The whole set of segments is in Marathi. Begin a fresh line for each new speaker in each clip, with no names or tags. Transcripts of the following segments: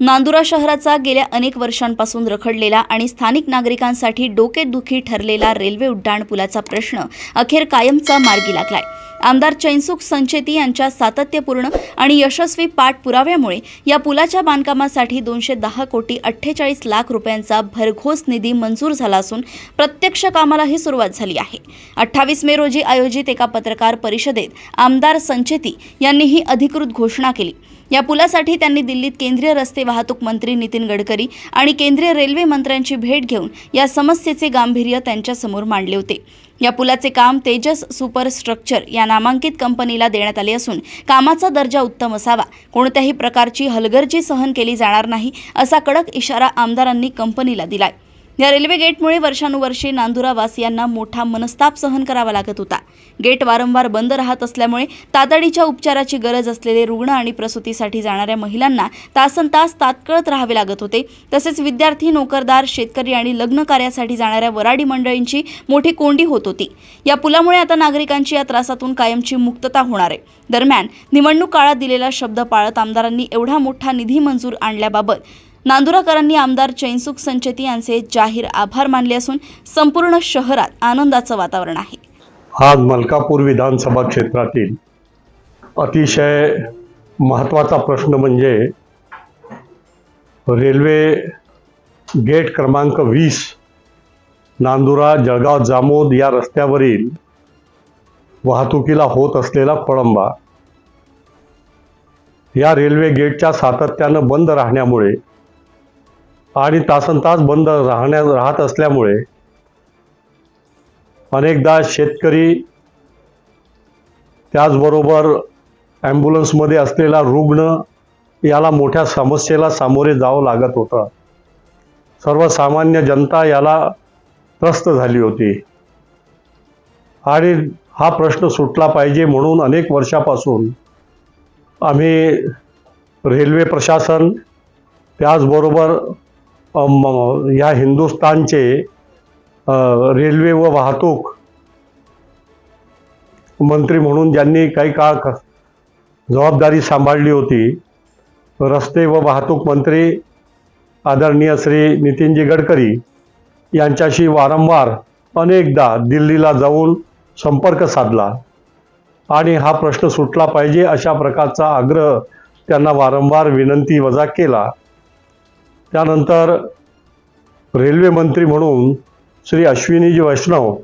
नांदुरा शहराचा गेल्या अनेक वर्षांपासून रखडलेला आणि स्थानिक नागरिकांसाठी डोकेदुखी ठरलेला रेल्वे उड्डाण पुलाचा प्रश्न अखेर कायमचा मार्गी लागलाय। आमदार चैनसुख संचेती यांच्या सातत्यपूर्ण आणि यशस्वी पाठपुराव्यामुळे या पुलाच्या बांधकामासाठी 210 कोटी 48 लाख रुपयांचा भरघोस निधी मंजूर झाला असून प्रत्यक्ष कामालाही सुरुवात झाली आहे। 28 मे रोजी आयोजित एका पत्रकार परिषदेत आमदार संचेती यांनी ही अधिकृत घोषणा केली। या पुलासाठी त्यांनी दिल्लीत केंद्रीय रस्ते वाहतूक मंत्री नितीन गडकरी आणि केंद्रीय रेल्वे मंत्र्यांची भेट घेऊन या समस्येचे गांभीर्य त्यांच्यासमोर मांडले होते। या पुलाचे काम तेजस सुपर स्ट्रक्चर या नामांकित कंपनीला देण्यात आले असून कामाचा दर्जा उत्तम असावा, कोणत्याही प्रकारची हलगर्जी सहन केली जाणार नाही असा कडक इशारा आमदारांनी कंपनीला दिलाय। या रेल्वे गेटमुळे वर्षानुवर्षे नांदुरा वासियांना मोठा मनस्ताप सहन करावा लागत होता। गेट वारंवार बंद राहत असल्यामुळे तातडीच्या उपचाराची गरज असलेले रुग्ण आणि प्रसूतीसाठी जाणाऱ्या महिलांना तासनतास तात्कळत राहावे लागत होते। तसेच विद्यार्थी, नोकरदार, शेतकरी आणि लग्न कार्यासाठी जाणाऱ्या वराडी मंडळींची मोठी कोंडी होत होती। या पुलामुळे आता नागरिकांची या त्रासातून कायमची मुक्तता होणार आहे। दरम्यान निवडणूक काळात दिलेला शब्द पाळत आमदारांनी एवढा मोठा निधी मंजूर आणल्याबाबत नांदुराकरांनी आमदार चैनसुख संचेती यांचे जाहीर आभार मानले असून संपूर्ण शहरात आनंदाचं वातावरण आहे।
आज मलकापूर विधानसभा क्षेत्रातील अतिशय महत्त्वाचा प्रश्न म्हणजे रेल्वे गेट क्रमांक 20 नांदुरा जळगाव जामोद या रस्त्यावरील वाहतुकीला होत असलेला खोळंबा। या रेल्वे गेटच्या सातत्यानं बंद राहण्यामुळे आणि तासनतास बंद राहत असल्यामुळे अनेकदा शेतकरी, त्याचबरोबर ॲम्ब्युलन्समध्ये असलेला रुग्ण याला मोठ्या समस्येला सामोरे जावं लागत होतं। सर्वसामान्य जनता याला त्रस्त झाली होती आणि हा प्रश्न सुटला पाहिजे म्हणून अनेक वर्षापासून आम्ही रेल्वे प्रशासन, त्याचबरोबर या हिंदुस्थानचे रेल्वे व वाहतूक मंत्री म्हणून ज्यांनी काही काळ जबाबदारी सांभाळली होती, रस्ते व वाहतूक मंत्री आदरणीय श्री नितीनजी गडकरी यांच्याशी वारंवार अनेकदा दिल्लीला जाऊन संपर्क साधला आणि हा प्रश्न सुटला पाहिजे अशा प्रकारचा आग्रह त्यांना वारंवार विनंती वजा केला। त्यानंतर रेल्वे मंत्री म्हणून श्री अश्विनीजी वैष्णव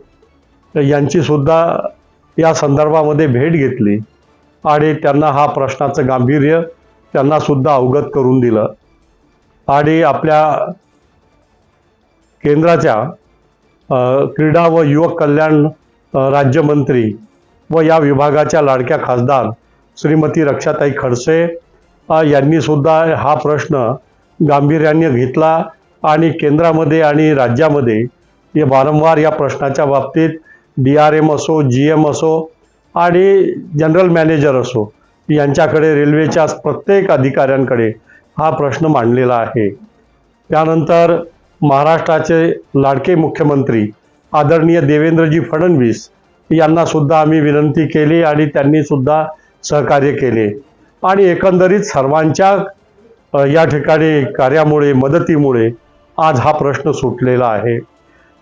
यांची सुद्धा या संदर्भामध्ये भेट घेतली आणि त्यांना हा प्रश्नाचं गांभीर्य त्यांना सुद्धा अवगत करून दिलं आणि आपल्या केंद्राच्या क्रीडा व युवक कल्याण राज्यमंत्री व या विभागाच्या लाडक्या खासदार श्रीमती रक्षाताई खडसे यांनी सुद्धा हा प्रश्न गांभीर्याने घेतला आणि केंद्रामध्ये आणि राज्यामध्ये हे वारंवार या प्रश्नाच्या बाबतीत DRM असो, GM असो आणि जनरल मॅनेजर असो यांच्याकडे, रेल्वेच्या प्रत्येक अधिकाऱ्यांकडे हा प्रश्न मांडलेला आहे। त्यानंतर महाराष्ट्राचे लाडके मुख्यमंत्री आदरणीय देवेंद्रजी फडणवीस यांना सुद्धा आम्ही विनंती केली आणि त्यांनी सुद्धा सहकार्य केले आणि एकंदरीत सर्वांच्या या ठिकाणी कार्यामुळे, मदतीमुळे आज हा प्रश्न सुटलेला आहे।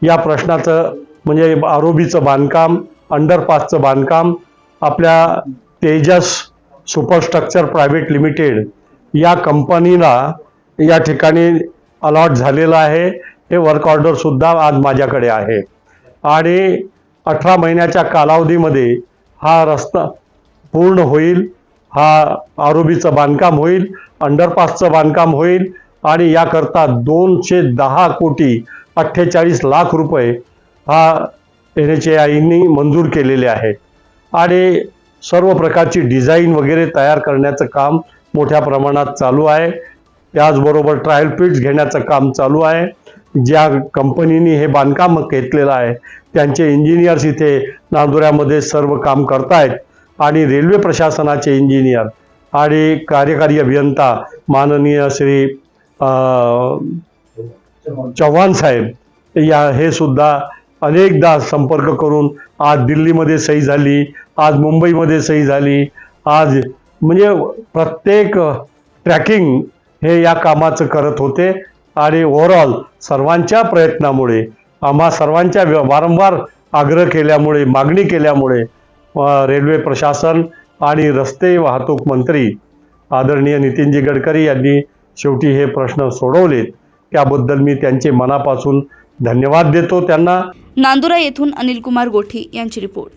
या प्रश्नाचं म्हणजे आरोबीचं बांधकाम, अंडरपासचं बांधकाम आपल्या तेजस सुपरस्ट्रक्चर प्रायव्हेट लिमिटेड या कंपनीला या ठिकाणी अलॉट झालेलं आहे। हे वर्क ऑर्डर सुद्धा आज माझ्याकडे आहे आणि 18 महिन्याच्या कालावधीमध्ये हा रस्ता पूर्ण होईल, हा आरोबीचं बांधकाम होईल, अंडरपासचं बांधकाम होईल आणि याकरता 210 कोटी 48 लाख रुपये हा NHAIनी मंजूर केलेले आहे आणि सर्व प्रकारची डिझाईन वगैरे तयार करण्याचं काम मोठ्या प्रमाणात चालू आहे। त्याचबरोबर ट्रायल पिट्स घेण्याचं काम चालू आहे। ज्या कंपनीने हे बांधकाम घेतलेलं आहे त्यांचे इंजिनियर्स इथे नांदुऱ्यामध्ये सर्व काम करतायत आणि रेल्वे प्रशासनाचे इंजिनियर आणि कार्यकारी अभियंता माननीय श्री चव्हाण साहेब हे सुद्धा अनेकदा संपर्क करून आज दिल्लीमध्ये सही झाली, आज मुंबईमध्ये सही झाली, आज म्हणजे प्रत्येक ट्रॅकिंग हे या कामाचं करत होते आणि ओव्हरऑल सर्वांच्या प्रयत्नामुळे आम्हा सर्वांच्या वारंवार आग्रह केल्यामुळे मागणी केल्यामुळे रेल्वे प्रशासन आणि रस्ते वाहतूक मंत्री आदरणीय नितीनजी गडकरी यांनी शेवटी हे प्रश्न सोडवलेत. त्याबद्दल मी त्यांचे मनापासून धन्यवाद देतो त्यांना.
नांदुरा येथून अनिल कुमार गोठी यांची रिपोर्ट.